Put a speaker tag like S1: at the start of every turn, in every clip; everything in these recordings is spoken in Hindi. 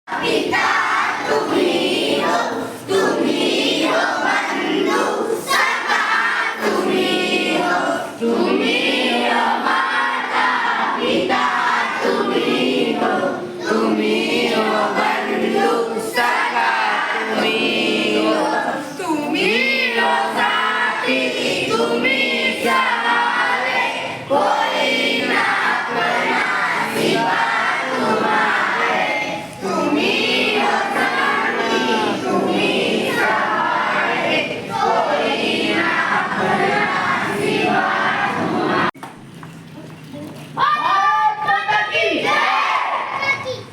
S1: पिता तुम्ही हो बंधु सखा तुम्ही हो माता पिता तुम्ही हो बंधु सखा तुम्ही हो साथी तुम्ही सहारे कोई ना अपना सिवा तुम्हारे तुम्ही हो साथी तुम्ही सहारे कोई ना अपना सिवा भारत माता की जय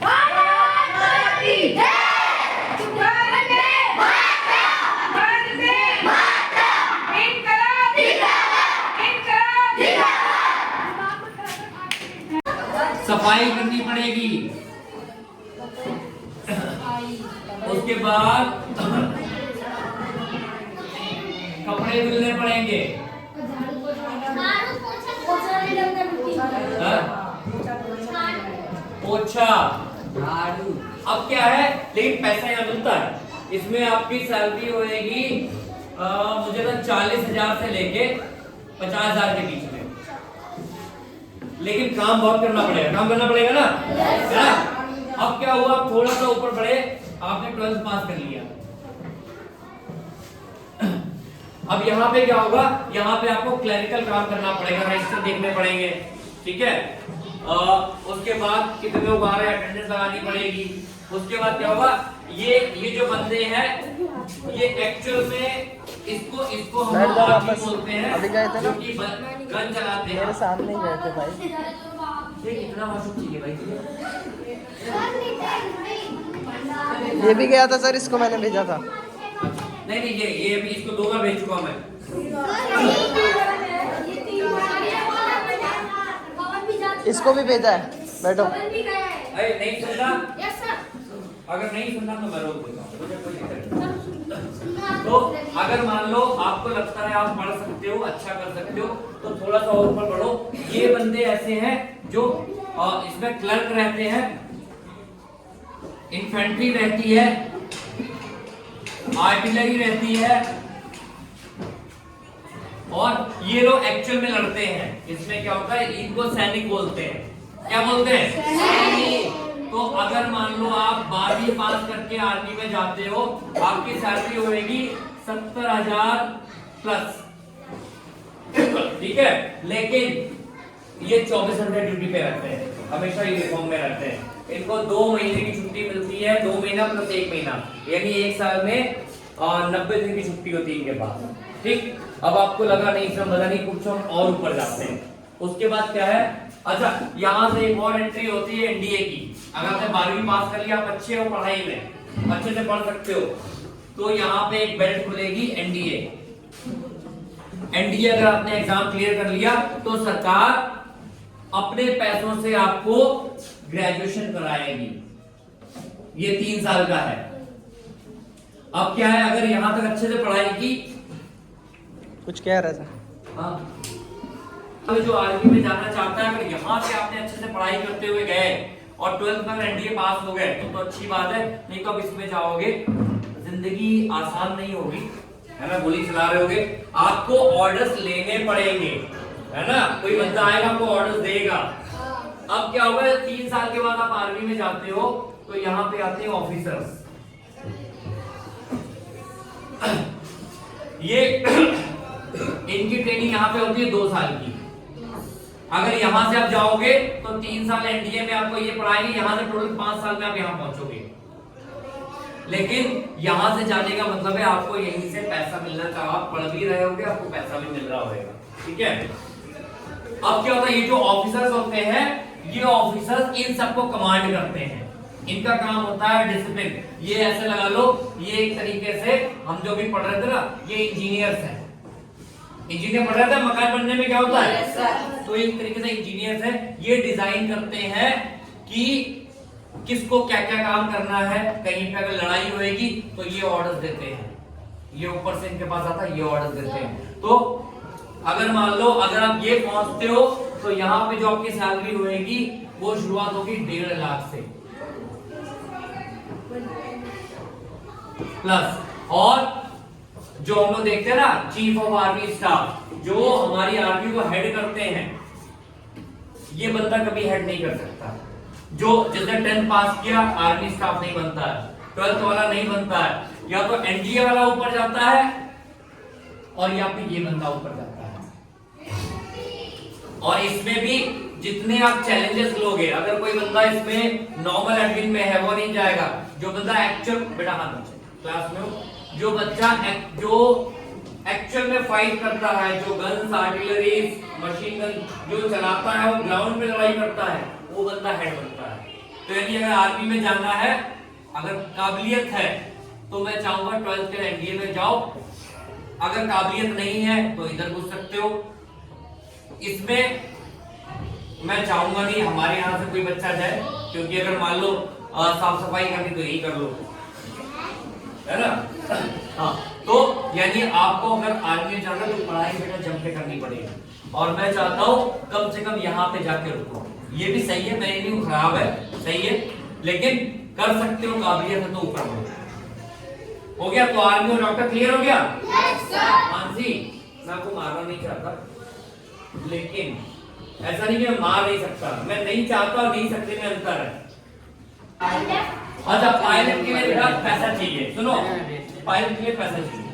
S1: भारत माता की जय वंदे मातरम वंदे मातरम इनकलाब जिंदाबाद
S2: सफाई करनी पड़ेगी। उसके बाद कपड़े धुलने पड़ेंगे। हाँ? पोछा झाड़ू। अब क्या है, लेकिन पैसा यहाँ मिलता है। इसमें आपकी सैलरी होएगी मुझे तो 40,000 से लेके 50,000 के बीच में। लेकिन काम बहुत करना पड़ेगा, काम करना पड़ेगा ना, है ना? अब क्या हुआ, आप थोड़ा सा ऊपर बढ़े, आपने 12th पास कर लिया। अब यहाँ पे क्या होगा, यहाँ पे आपको क्लरिकल काम करना पड़ेगा, रजिस्टर देखने पड़ेंगे, ठीक है। उसके बाद कितने लोग आ रहे हैं अटेंडेंस लगानी पड़ेगी। उसके बाद क्या होगा, ये जो बंदे हैं ये एक्चुअल में इसको हम आदमी बोलते हैं,
S3: अभी गए थे ना,
S2: जो कि गन चलाते हैं।
S3: मेरे सामने ही गए थे भाई।
S2: ये कितना मासूम चाहिए भाई तुझे?
S3: ये भी गया था सर, इसको मैंने भेजा था।
S2: नहीं ये भी इसको 2 बार भेज चुका हूं मैं।
S3: इसको भी भेजा है, बैठो।
S2: अरे नहीं सुनना, अगर नहीं सुनना तो मैं रोक देता हूं, मुझे कोई दिक्कत नहीं। तो अगर मान लो आपको लगता है आप पढ़ सकते हो, अच्छा कर सकते हो, तो थोड़ा सा और ऊपर बढ़ो। ये बंदे ऐसे हैं जो इसमें क्लर्क रहते हैं, इन्फेंट्री रहती है, आर्टिलरी रहती है, और ये लोग एक्चुअल में लड़ते हैं। इसमें क्या होता है, इनको सैनिक बोलते हैं। क्या बोलते हैं? सैनिक। तो अगर मान लो आप 12वीं पास करके आर्मी में जाते हो, आपकी सैलरी होगी 70,000 प्लस, ठीक है। लेकिन ये 24 घंटे ड्यूटी पे रहते हैं, हमेशा यूनिफॉर्म में रहते हैं। इनको 2 महीने की छुट्टी मिलती है, 2 महीना प्लस 1 महीना, यानी 1 साल में 90 दिन की छुट्टी होती है इनके पास, ठीक। अब आपको लगा नहीं इसमें मजा नहीं, कुछ हम और ऊपर जाते हैं। उसके बाद क्या है, अच्छा यहाँ से एक और एंट्री होती है एनडीए की। अगर आपने 12वीं पास कर लिया, आप अच्छे हो पढ़ाई में, अच्छे से पढ़ सकते हो, तो यहाँ पे एक बेल्ट खुलेगी एनडीए। एनडीए अगर आपने एग्जाम क्लियर कर लिया तो सरकार अपने पैसों से आपको ग्रेजुएशन कराएगी। ये 3 साल का है। अब क्या है, अगर यहां तक अच्छे से पढ़ाई की,
S3: कुछ कह रहा था।
S2: हाँ, जो आर्मी में जाना चाहता है, अगर यहाँ से आपने अच्छे से पढ़ाई करते हुए गए और 12th में एनडीए पास हो गए तो अच्छी बात है। नहीं तो अब इसमें जाओगे, जिंदगी आसान नहीं होगी, है ना। गोली चला रहे होगे, आपको ऑर्डर्स लेने पड़ेंगे, है ना। कोई बंदा आएगा आपको ऑर्डर्स देगा। अब क्या होगा, 3 साल के बाद आप आर्मी में जाते हो तो यहाँ पे आते हैं ऑफिसर्स। ये इनकी ट्रेनिंग यहाँ पे होती है 2 साल की। अगर यहां से आप जाओगे तो 3 साल एनडीए में आपको ये पढ़ाएंगे, यहां से टोटल 5 साल में आप यहां पहुंचोगे। लेकिन यहां से जाने का मतलब है आपको यहीं से पैसा मिलना चाहिए, आप पढ़ भी रहे होगे, आपको पैसा भी मिल रहा होगा, ठीक है। अब क्या होता है, ये जो ऑफिसर्स होते हैं, ये ऑफिसर्स इन सबको कमांड करते हैं। इनका काम होता है डिसिप्लिन। ये ऐसे लगा लो, ये एक तरीके से हम जो भी पढ़ रहे थे ना, ये इंजीनियर्स हैं। इंजीनियर पढ़ रहा था, मकान बनने में क्या होता है, तो एक तरीके से इंजीनियर्स है। ये डिजाइन करते हैं कि किसको क्या क्या काम करना है। कहीं पे अगर लड़ाई होएगी तो ये ऑर्डर्स देते हैं, ये ऊपर से इनके पास आता है, ये ऑर्डर्स देते हैं। तो अगर मान लो अगर आप ये पहुंचते हो तो यहाँ पे जो आपकी सैलरी होएगी वो शुरुआत होगी 1.5 लाख से। प्लस, और जो हम लोग देखते हैं ना चीफ ऑफ आर्मी स्टाफ, जो हमारी आर्मी को हेड करते हैं, ये बंदा कभी हेड नहीं कर सकता। जो जिसने 10th पास किया आर्मी स्टाफ नहीं बनता है, 12th वाला नहीं बनता है, या तो एनडीए वाला ऊपर जाता है और या फिर ये बंदा ऊपर जाता है। और इसमें भी जितने आप चैलेंजेस लोगे, अगर कोई बंदा इसमें नॉर्मल एडमिन में है वो नहीं जाएगा। जो बंदा एक्चुअल, बेटा हाथ नीचे क्लास में हो, जो बच्चा जो एक्चुअल में फाइट करता है, जो गन्स, आर्टिलरी, मशीन गन जो चलाता है, वो ग्राउंड में लड़ाई करता है, वो बंदा हेड बनता है। तो यानी अगर आर्मी में जाना है, अगर काबिलियत है, तो मैं चाहूंगा 12th के एनडीए में जाओ। अगर काबिलियत नहीं है तो इधर घुस सकते हो। इसमें मैं चाहूंगा नहीं हमारे यहाँ से कोई बच्चा जाए, क्योंकि अगर मान लो साफ सफाई करनी तो यही कर लो, है ना। हाँ, तो यानी आपको अगर आर्मी में जाना तो पढ़ाई बेटा जम के करनी पड़ेगी। और मैं चाहता हूँ कम से कम यहाँ पे जाके रुको। ये भी सही है, मैं नहीं खराब है, सही है, लेकिन कर सकते हो, काबिलियत है तो ऊपर बढ़ो। हो गया, तो आर्मी और डॉक्टर क्लियर हो गया? मानसी, मैं आपको मारना नहीं चाहता, लेकिन ऐसा नहीं कि मैं मार नहीं सकता, मैं नहीं चाहता और नहीं सकते में अंतर है। अच्छा, पायलट के लिए बेटा पैसा चाहिए, सुनो, पायलट के लिए पैसा चाहिए।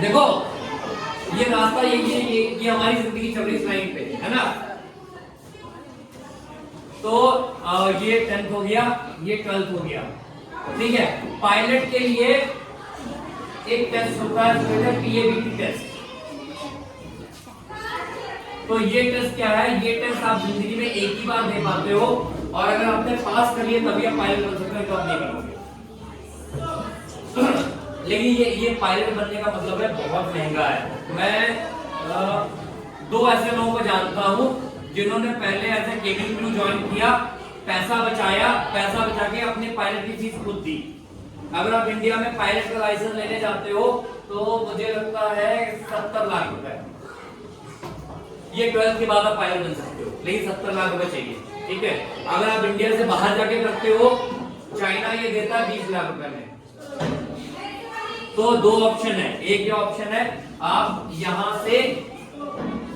S2: देखो, ये रास्ता ये हमारी जिंदगी चल रही इस लाइन पे, है ना। तो ये 10th हो गया, ये 12th हो गया, ठीक है। पायलट के लिए एक टेस्ट होता है, पीएबीटी टेस्ट। तो ये टेस्ट क्या है? ये टेस्ट आप जिंदगी में एक ही बार दे पाते हो, और अगर आपने पास कर लिया तभी आप पायलट बन सकते हो, तो आप नहीं करोगे। लेकिन ये पायलट बनने का मतलब है बहुत महंगा है। मैं 2 ऐसे लोगों को जानता हूं जिन्होंने पहले ऐसे केबिन क्रू ज्वाइन किया, पैसा बचाया, पैसा बचा के अपने पायलट की फीस खुद दी। अगर आप इंडिया में पायलट का लाइसेंस लेने जाते हो तो मुझे लगता है 70 लाख रुपए। ये 12th के बाद आप पायलट बन सकते हो, लेकिन 70 लाख रुपए चाहिए, ठीक है। अगर आप इंडिया से बाहर जाके करते हो, चाइना ये देता है 20 लाख रुपए में। तो 2 ऑप्शन है, एक ये ऑप्शन है आप यहां से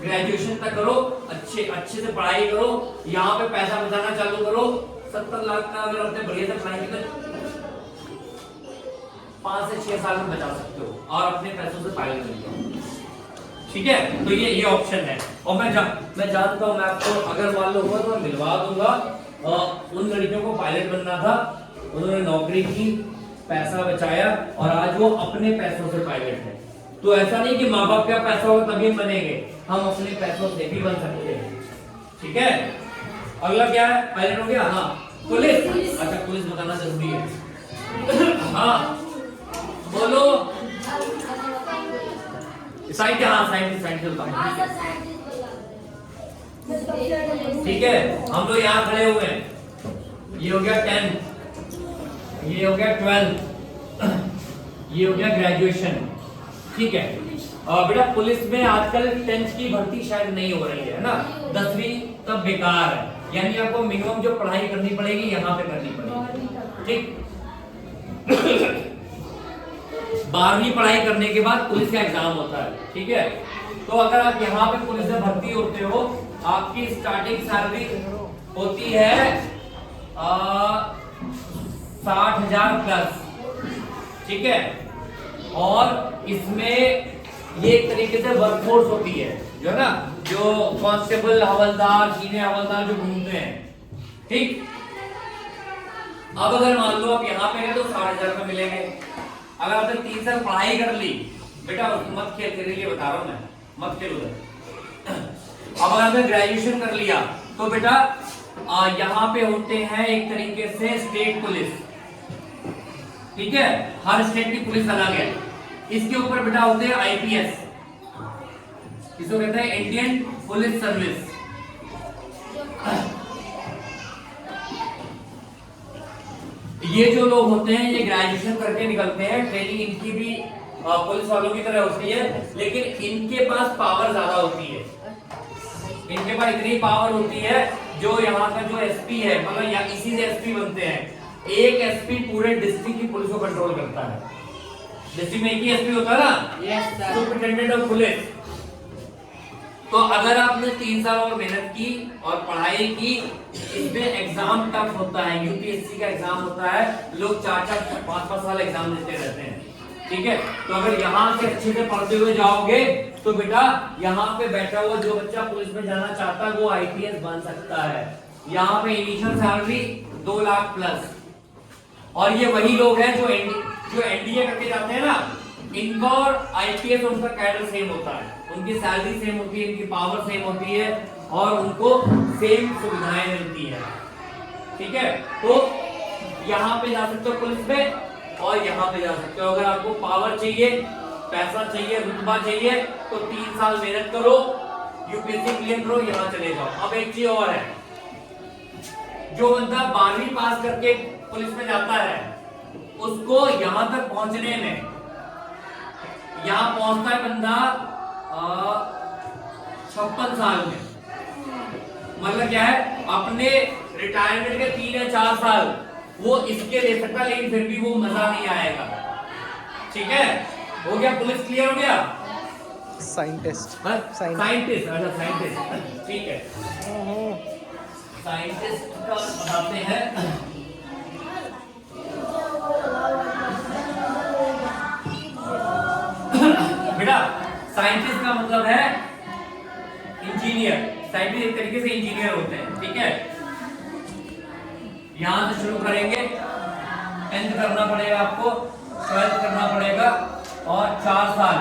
S2: ग्रेजुएशन तक करो, अच्छे से पढ़ाई करो, यहाँ पे पैसा बचाना चालू करो। 70 लाख का अगर आपने बढ़िया से पढ़ाई की तो 5 से 6 साल में बचा सकते हो और अपने पैसों से पायलट बन जाओ, ठीक है। तो ये ऑप्शन है। और मैं जानता हूँ, मैं आपको अगर मान लो हुआ तो मैं मिलवा दूंगा। उन लड़कियों को पायलट बनना था, उन्होंने नौकरी की, पैसा बचाया, और आज वो अपने पैसों से पायलट है। तो ऐसा नहीं कि माँ बाप का पैसा होगा तभी बनेंगे, हम अपने पैसों से भी बन सकते हैं, ठीक है। अगला क्या है? पायलट हो गया। हाँ, पुलिस। अच्छा, पुलिस बताना जरूरी है। हाँ बोलो, साइड। हाँ, साइड चलता हूँ, ठीक है। हम लोग यहाँ खड़े हुए हैं, ये हो गया 10th, ये हो गया 12th, ये हो गया ग्रेजुएशन, ठीक है। और बेटा पुलिस में आजकल 10th की भर्ती शायद नहीं हो रही है ना, 10वीं तब बेकार है, यानी आपको मिनिमम जो पढ़ाई करनी पड़ेगी यहाँ पे करनी पड़ेगी, ठीक। 12वीं पढ़ाई करने के बाद पुलिस का एग्जाम होता है, ठीक है। तो अगर आप यहाँ पे पुलिस में भर्ती होते हो, आपकी स्टार्टिंग सैलरी होती है 60,000 प्लस, ठीक है। और इसमें ये एक तरीके से वर्कफोर्स होती है, जो है ना, जो कांस्टेबल, हवलदार, सीनियर हवलदार जो घूमते हैं, ठीक। अब अगर मान लो आप यहाँ पे हैं तो 60,000 रुपए मिलेंगे। अगर आपने 3 साल पढ़ाई कर ली, बेटा मत खेल, तेरे लिए बता रहा हूं मैं, मत खेल उधर। अब अगर आपने ग्रेजुएशन कर लिया तो बेटा यहाँ पे होते हैं एक तरीके से स्टेट पुलिस, ठीक है। हर स्टेट की पुलिस अलग है। इसके ऊपर बेटा होते हैं आईपीएस, इसको कहते हैं इंडियन पुलिस सर्विस। ये जो लोग होते हैं ये ग्रेजुएशन करके निकलते हैं, ट्रेनिंग इनकी भी पुलिस वालों की तरह होती है, लेकिन इनके पास पावर ज्यादा होती है। इनके पास इतनी पावर होती है, जो यहाँ का जो एसपी है, मतलब यहाँ इसी से एसपी बनते हैं। एक एसपी पूरे डिस्ट्रिक्ट की पुलिस को कंट्रोल करता है। डिस्ट्रिक्ट में एक ही एसपी होता है ना, सुपरिटेंडेंट ऑफ पुलिस। तो अगर आपने 3 साल और मेहनत की और पढ़ाई की, इसमें एग्जाम टफ होता है, यूपीएससी का एग्जाम होता है, लोग 4-4 5-5 साल एग्जाम देते रहते हैं, ठीक है। तो अगर यहाँ से अच्छे से पढ़ते हुए जाओगे तो बेटा यहाँ पे बैठा हुआ जो बच्चा पुलिस में जाना चाहता है वो आईपीएस बन सकता है। यहाँ पे इनिशियल सैलरी 2 लाख प्लस। और ये वही लोग हैं जो एनडीए करके जाते हैं ना, इनका और आईपीएस उनका कैडर सेम होता है, उनकी सैलरी सेम होती है, इनकी पावर सेम होती है और उनको सेम सुविधाएं मिलती है, ठीक है। तो यहाँ पे जा सकते हो पुलिस में और यहाँ पे जा सकते हो। अगर आपको पावर चाहिए, पैसा चाहिए, रुतबा चाहिए तो 3 साल मेहनत करो, यूपीएससी क्लियर करो, यहाँ चले जाओ। अब एक चीज और है, जो बंदा 12वीं पास करके पुलिस में जाता है उसको यहाँ तक पहुंचने में, यहाँ पहुंचता है बंदा 56 साल में। मतलब क्या है, अपने रिटायरमेंट के 3 या 4 साल वो इसके ले सकता, लेकिन फिर भी वो मजा नहीं आएगा, ठीक है। हो गया, पुलिस क्लियर हो गया।
S3: साइंटिस्ट,
S2: साइंटिस्ट, अच्छा साइंटिस्ट, ठीक है। साइंटिस्ट का बताते हैं। बेटा साइंटिस्ट का मतलब है इंजीनियर। साइंटिस्ट एक तरीके से इंजीनियर होते हैं, ठीक है। यहां से शुरू करेंगे, 10th करना पड़ेगा आपको, 12th करना पड़ेगा और 4 साल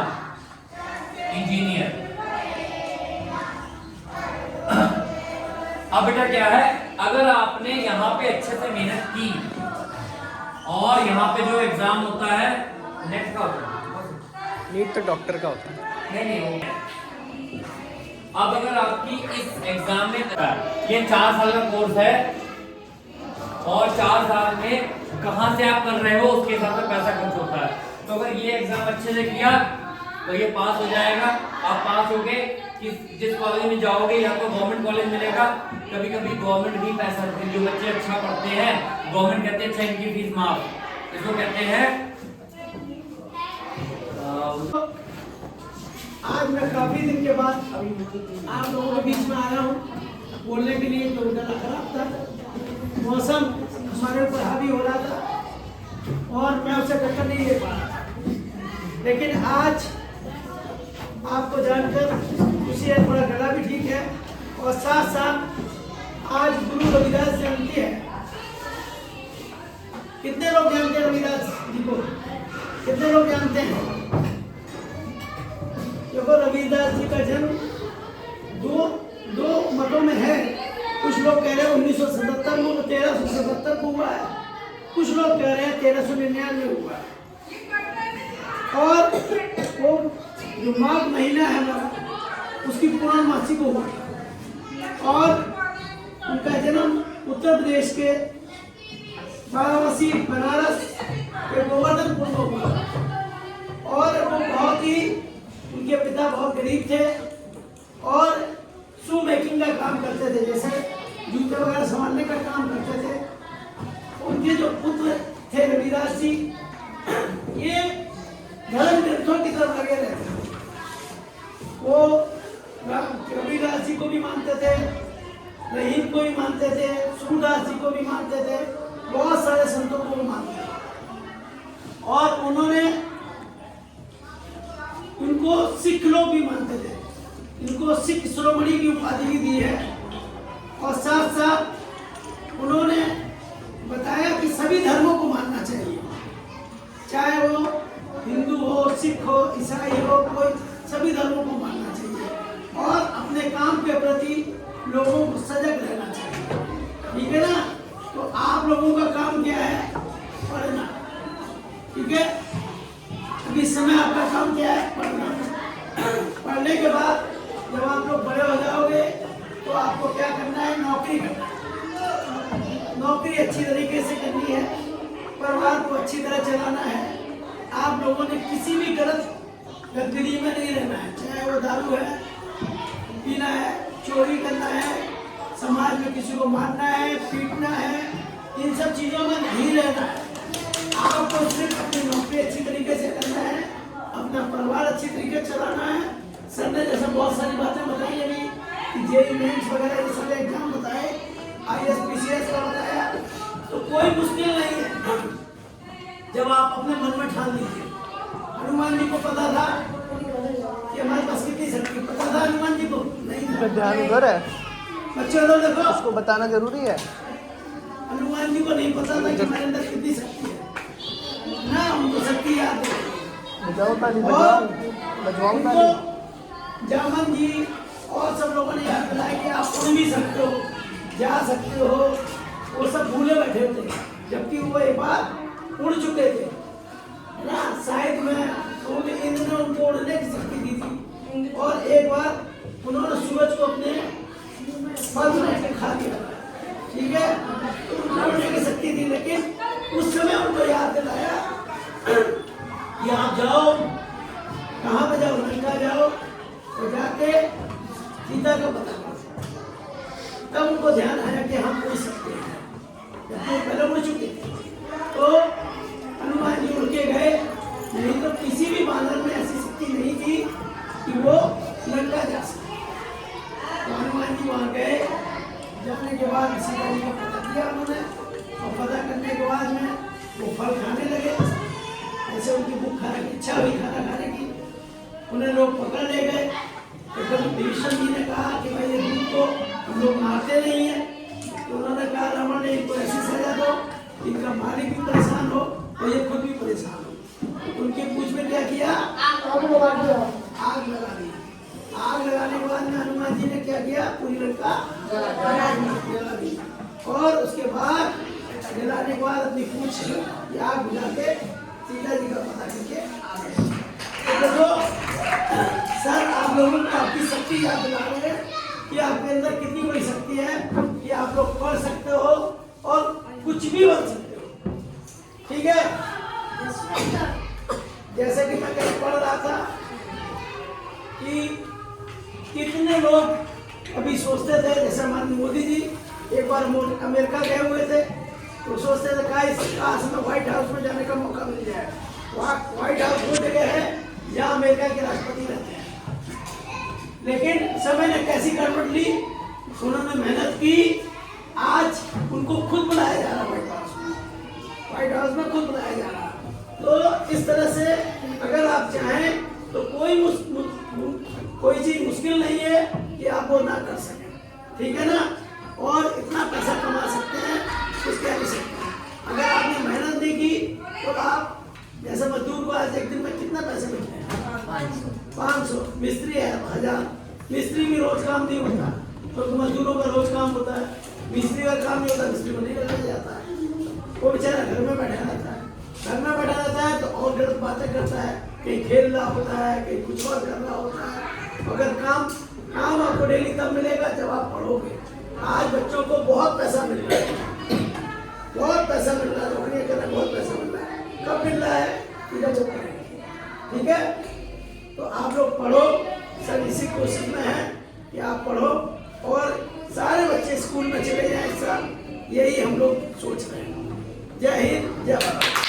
S2: इंजीनियर। अब बेटा क्या है, अगर आपने यहाँ पे अच्छे से मेहनत की और यहाँ पे जो एग्जाम होता है नेट का होता है,
S3: नीट तो डॉक्टर का होता है।
S2: नहीं हो गया। अब अगर आपकी इस एग्जाम में ये 4 साल का कोर्स है और 4 साल में कहां से आप कर रहे हो उसके हिसाब से पैसा खर्च होता है। तो अगर ये एग्जाम अच्छे से किया तो ये पास हो जाएगा। आप पास हो गए कि जिस कॉलेज में जाओगे या तो गवर्नमेंट कॉलेज मिलेगा, कभी कभी गवर्नमेंट भी पैसा देती है। जो बच्चे अच्छा पढ़ते हैं गवर्नमेंट कहते हैं अच्छा इनकी फीस माफ, इसको कहते हैं।
S4: आज मैं काफी दिन के बाद आप लोगों के बीच में आया हूँ बोलने के लिए। तो गला खराब था, मौसम हमारे ऊपर हावी हो रहा था और मैं उससे टक्कर नहीं ले पा रहा, लेकिन आज आपको जानकर खुशी है, थोड़ा गला भी ठीक है और साथ साथ आज गुरु रविदास जयंती है। कितने लोग जानते हैं रविदास जी को? कितने लोग जानते हैं? देखो रविदास जी का जन्म दो मतों में है। कुछ लोग कह रहे हैं 1977 में, 1377 को हुआ है, कुछ लोग कह रहे हैं 1399 में हुआ है। और वो जो माघ महीना है हमारा, उसकी पूर्णमासी को हुआ और उनका जन्म उत्तर प्रदेश के वाराणसी बनारस के गोवर्धनपुर में हुआ। और वो बहुत ही, उनके पिता बहुत गरीब थे और शू मेकिंग का काम करते थे, जैसे जूते वगैरह संभालने का काम करते थे। उनके जो पुत्र थे रविदास जी, ये धर्म ग्रंथों की तरफ लगे रहते थे। वो रविदास जी को भी मानते थे, रहीम को भी मानते थे, सूरदास जी को भी मानते थे, बहुत सारे संतों को भी मानते थे। और उन्होंने उनको सिख लोग भी मानते थे, इनको सिख शिरोमणि की उपाधि भी दी है। और साथ साथ उन्होंने बताया कि सभी धर्मों को मानना चाहिए, चाहे वो हिंदू हो, सिख हो, ईसाई हो, कोई सभी धर्मों को मानना चाहिए और अपने काम के प्रति लोगों को सजग रहना चाहिए, ठीक है ना। तो आप लोगों का काम क्या है? पढ़ना, ठीक है। इस समय आपका काम क्या है? पढ़ना। पढ़ने के बाद जब आप लोग बड़े हो जाओगे तो आपको क्या करना है? नौकरी करना है। नौकरी अच्छी तरीके से करनी है, परिवार को अच्छी तरह चलाना है। आप लोगों ने किसी भी गलत गतिविधि में नहीं रहना है, चाहे वो दारू है, पीना है, चोरी करना है, समाज में किसी को मारना है, पीटना है, इन सब चीजों में नहीं रहना है। आपको सिर्फ अपनी नौकरी अच्छी तरीके से करना है, अपना परिवार अच्छी तरीके से चलाना है। सर ने जैसे बहुत सारी बातें बताई अभी कि जेईई मेंस वगैरह ये सारे एग्जाम बताए, IAS PCS का बताया, तो कोई मुश्किल नहीं है जब आप अपने मन में ठान लीजिए। हनुमान जी को पता था कि हमारे पास कितनी शक्ति, पता था हनुमान जी को? नहीं था।
S3: ध्यान उधर है,
S4: बच्चों लोग देखो,
S3: इसको बताना जरूरी है।
S4: हनुमान जी को नहीं पता था कि हमारे अंदर कितनी शक्ति है ना, उनको शक्ति याद है।
S3: बजाओ ताली,
S4: और
S3: बजवाओ ताली।
S4: उनको जामन जी और सब लोगों ने याद दिलाया कि आप उड़ भी सकते हो, जा सकते हो, वो सब भूले बैठे थे, जबकि वो एक बार उड़ चुके थे ना। शायद में इंद्र ने उनको उड़ने की शक्ति दी थी, और एक बार उन्होंने सूरज को अपने पल में खा दिया, ठीक है, उड़ने की शक्ति थी। लेकिन उस समय उनको याद दिलाया कि आप जाओ, कहाँ पे जाओ, लंका जाओ, तो जाके सीता का पता करो। तब उनको ध्यान आया कि हम उड़ सकते हैं, जबकि पहले उड़ चुके थे। तो हनुमान जी उड़ के गए, नहीं तो किसी भी बानर में ऐसी शक्ति नहीं थी कि वो लंका जा सके। तो हनुमान जी वहाँ गए, जाने के बाद सीता जी का पता किया उन्होंने, और पता करने के बाद में वो फल खाने लगे। ऐसे उनकी भूख खाने की इच्छा हुई खाना खाने की, उन्हें लोग पकड़ ले गए। तो जब भीष्म जी ने कहा कि भाई ये दूध को हम लोग मारते नहीं है, तो उन्होंने कहा रावण ने इनको ऐसी सजा दो, इनका मालिक भी परेशान हो और ये खुद भी परेशान हो। उनके पूछ में क्या किया? आग लगा दी। आग लगाने के बाद में हनुमान जी ने क्या किया? पूरी लंका जला दी। और उसके बाद जलाने के बाद अपनी पूछ की आग बुझा के सीता जी का पता करके आ गए। तो देखो सर, आप लोगों को आपकी शक्ति याद दिला रहे हैं कि आपके अंदर कितनी बड़ी शक्ति है कि आप लोग पढ़ सकते हो और कुछ भी बन सकते हो, ठीक है। जैसे कि मैं कहीं पढ़ रहा था कि कितने लोग अभी सोचते थे, जैसे हमारे मोदी जी एक बार अमेरिका गए हुए थे, तो सोचते थे काश हमें व्हाइट हाउस में जाने का मौका मिल जाए। व्हाइट हाउस वो जगह है जहाँ अमेरिका के राष्ट्रपति रहते हैं। लेकिन समय ने कैसी गड़बड़ ली, उन्होंने मेहनत की, आज उनको खुद बुलाया जा रहा व्हाइट हाउस में खुद बुलाया जा रहा। तो इस तरह से अगर आप चाहें तो कोई चीज मुश्किल नहीं है कि आप वो ना कर सकें, ठीक है ना। और इतना पैसा कमा सकते हैं, उसके आवश्यकता है। अगर आपने मेहनत नहीं की तो आप जैसे मजदूर को आज एक दिन में कितना पैसे मिलते हैं? 500। मिस्त्री है 1000। मिस्त्री भी रोज काम नहीं होता, तो मजदूरों का रोज काम होता है। मिस्त्री का काम नहीं होता, मिस्त्री को नहीं लगाया जाता है, वो बेचारा घर में बैठा रहता है। घर में बैठा रहता है तो और गलत बातें करता है, कहीं खेल रहा होता है, कहीं कुछ और कर रहा होता है। अगर काम आपको डेली तब मिलेगा जब आप पढ़ोगे। आज बच्चों को बहुत पैसा मिल रहा है, बहुत पैसा मिल रहा है, नौकरियाँ करना बहुत पैसा मिल रहा है। कब मिल रहा है? जब वो पढ़ेंगे, ठीक है। तो आप लोग पढ़ो, सर इसी कोशिश में है कि आप पढ़ो और सारे बच्चे स्कूल में चले जाएं। सर यही हम लोग सोच रहे हैं। जय हिंद, जय भारत।